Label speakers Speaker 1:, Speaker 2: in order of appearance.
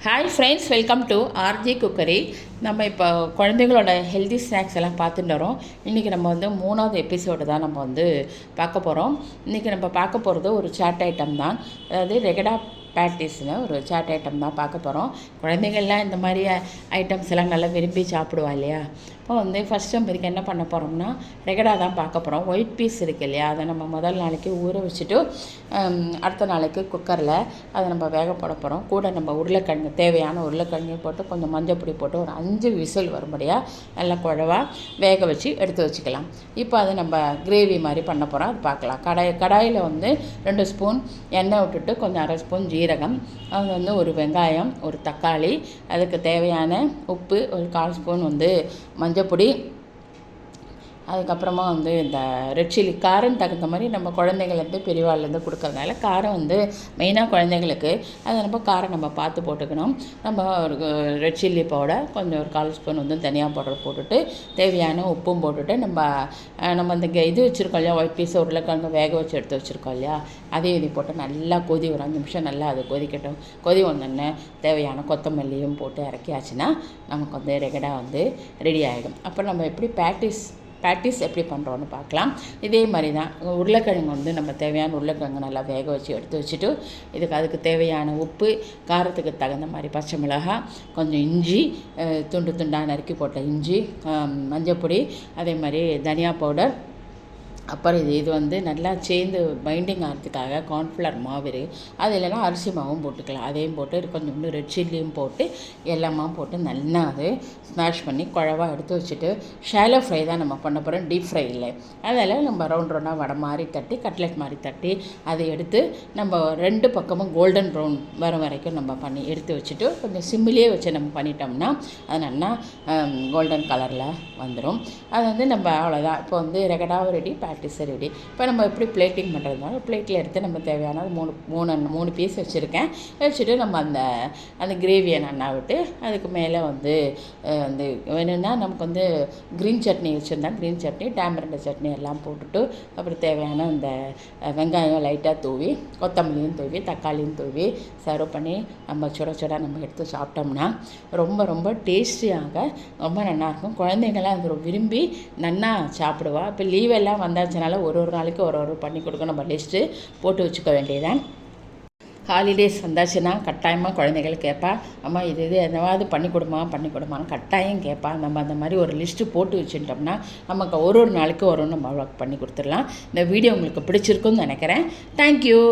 Speaker 1: Hi friends, welcome to RG cookery. நம்ம இப்போ குழந்தைகளோட ஹெல்தி ஸ்நாக்ஸ் எல்லாம் பார்த்துட்டு வரோம். இன்றைக்கி நம்ம வந்து 3வது எபிசோடு தான் நம்ம வந்து பார்க்க போகிறோம். இன்றைக்கி நம்ம பார்க்க போகிறது ஒரு சாட் ஐட்டம் தான். அதாவது ரெகடா பேட்டிஸ்னு ஒரு சாட் ஐட்டம் தான் பார்க்க போகிறோம். குழந்தைகள்லாம் இந்த மாதிரி ஐட்டம்ஸ் எல்லாம் நல்லா விரும்பி சாப்பிடுவா இல்லையா? இப்போ வந்து ஃபஸ்ட் நம்ம இதுக்கு என்ன பண்ண போகிறோம்னா ரெகடா தான் பார்க்க போகிறோம். ஒயிட் பீஸ் இருக்குது இல்லையா, அதை நம்ம முதல் நாளைக்கு ஊற வச்சுட்டு அடுத்த நாளைக்கு குக்கரில் அதை நம்ம வேக போட போகிறோம். கூட நம்ம உருளைக்கிழங்கு, தேவையான உருளைக்கிழங்கு போட்டு கொஞ்சம் மஞ்சள் பொடி போட்டு ஒரு 5 விசில் வரும்படியாக நல்லா குழவா வேக வச்சு எடுத்து வச்சுக்கலாம். இப்போ அதை நம்ம கிரேவி மாதிரி பண்ண போகிறோம். அது பார்க்கலாம். கடாயில் வந்து 2 ஸ்பூன் எண்ணெய் விட்டுட்டு கொஞ்சம் 1/2 ஸ்பூன் ஜீரகம், அது வந்து ஒரு வெங்காயம், ஒரு தக்காளி, அதுக்கு தேவையான உப்பு, ஒரு 1/4 ஸ்பூன் வந்து மஞ்சப்பொடி, அதுக்கப்புறமா வந்து இந்த ரெட் சில்லி, காரம் தகுந்த மாதிரி நம்ம குழந்தைங்கள்லேருந்து பெரியவாள்லேருந்து கொடுக்கறதுனால காரம் வந்து மெயினாக குழந்தைங்களுக்கு அதை நம்ம காரம் நம்ம பார்த்து போட்டுக்கணும். நம்ம ஒரு ரெட் சில்லி பவுடர், கொஞ்சம் ஒரு 1/4 ஸ்பூன் வந்து தனியா பவுடர் போட்டுட்டு தேவையான உப்பும் போட்டுட்டு நம்ம இந்த இது வச்சுருக்கோம் இல்லையா, ஒயிட் பீஸ் உருளைக்கிழங்கு வேக வச்சு எடுத்து வச்சுருக்கோம் இல்லையா, அதையும் இது போட்டு நல்லா கொதி ஒரு 5 நிமிஷம் நல்லா அது கொதிக்கட்டும். கொதி வந்தோடனே தேவையான கொத்தமல்லியும் போட்டு இறக்கியாச்சுன்னா நமக்கு வந்து ரெகடா வந்து ரெடி ஆகிடும். அப்புறம் நம்ம எப்படி பேட்டிஸ் எப்படி பண்ணுறோன்னு பார்க்கலாம். இதே மாதிரி தான் உருளைக்கிழங்கு வந்து நம்ம தேவையான உருளைக்கிழங்கு நல்லா வேக வச்சு எடுத்து வச்சுட்டு அதுக்கு தேவையான உப்பு, காரத்துக்கு தகுந்த மாதிரி பச்சை மிளகாய், கொஞ்சம் இஞ்சி, துண்டு துண்டாக நறுக்கி போட்ட இஞ்சி, மஞ்சப்பொடி, அதே மாதிரி தனியா பவுடர், அப்புறம் இது வந்து நல்லா சேர்ந்து பைண்டிங் ஆகிறதுக்காக கார்ன்ஃப்ளவர் மாவு, அது இல்லைனா அரிசி மாவும் போட்டுக்கலாம். அதையும் போட்டு கொஞ்சோண்டு ரெட் சில்லியும் போட்டு எல்லாமா போட்டு நல்லா அது ஸ்மாஷ் பண்ணி குழவா எடுத்து வச்சுட்டு ஷாலோ ஃப்ரை தான் நம்ம பண்ண போகிறோம், டீப் ஃப்ரை இல்லை. அதில் நம்ம ரவுண்டாக வடை மாதிரி தட்டி, கட்லெட் மாதிரி தட்டி அதை எடுத்து நம்ம 2 பக்கமும் கோல்டன் ப்ரௌன் வர வரைக்கும் நம்ம பண்ணி எடுத்து வச்சுட்டு கொஞ்சம் சிம்மிலே வச்சு நம்ம பண்ணிட்டோம்னா அது நல்லா கோல்டன் கலரில் வந்துடும். அது வந்து நம்ம அவ்வளோதான். இப்போ வந்து ரெகடாவும் ரெடி, பேட்டிஸ் ரெடி. இப்போ நம்ம எப்படி பிளேட்டிங் பண்ணுறதுனால பிளேட்டில் எடுத்து நம்ம தேவையானது 3 பீஸ் வச்சுருக்கேன். வச்சுட்டு நம்ம அந்த கிரேவியை நல்லா விட்டு அதுக்கு மேலே வந்து வேணும்னா நமக்கு வந்து க்ரீன் சட்னி வச்சுருந்தா க்ரீன் சட்னி, டேமரண்ட் சட்னி எல்லாம் போட்டுட்டு அப்புறம் தேவையான இந்த வெங்காயம் லைட்டாக தூவி, கொத்தமல்லியும் தூவி, தக்காளியும் தூவி சர்வ் பண்ணி நம்ம சுட நம்ம எடுத்து சாப்பிட்டோம்னா ரொம்ப ரொம்ப டேஸ்டியாக ரொம்ப நல்லாயிருக்கும். குழந்தைங்களாம் அது விரும்பி நல்லா சாப்பிடுவா. இப்போ லீவெல்லாம் வந்தாச்சுனால ஒரு நாளைக்கு ஒரு பண்ணி கொடுக்க நம்ம லிஸ்ட்டு போட்டு வச்சுக்க வேண்டியதான். ஹாலிடேஸ் வந்தாச்சுன்னா கட்டாயமாக குழந்தைகள் கேட்பா, அம்மா இது என்னவாவது பண்ணி கொடுமான்னு கட்டாயம் கேட்பா. நம்ம அந்த மாதிரி ஒரு லிஸ்ட்டு போட்டு வச்சுட்டோம்னா நமக்கு ஒரு நாளைக்கு நம்ம பண்ணி கொடுத்துடலாம். இந்த வீடியோ உங்களுக்கு பிடிச்சிருக்குன்னு நினைக்கிறேன். தேங்க்யூ.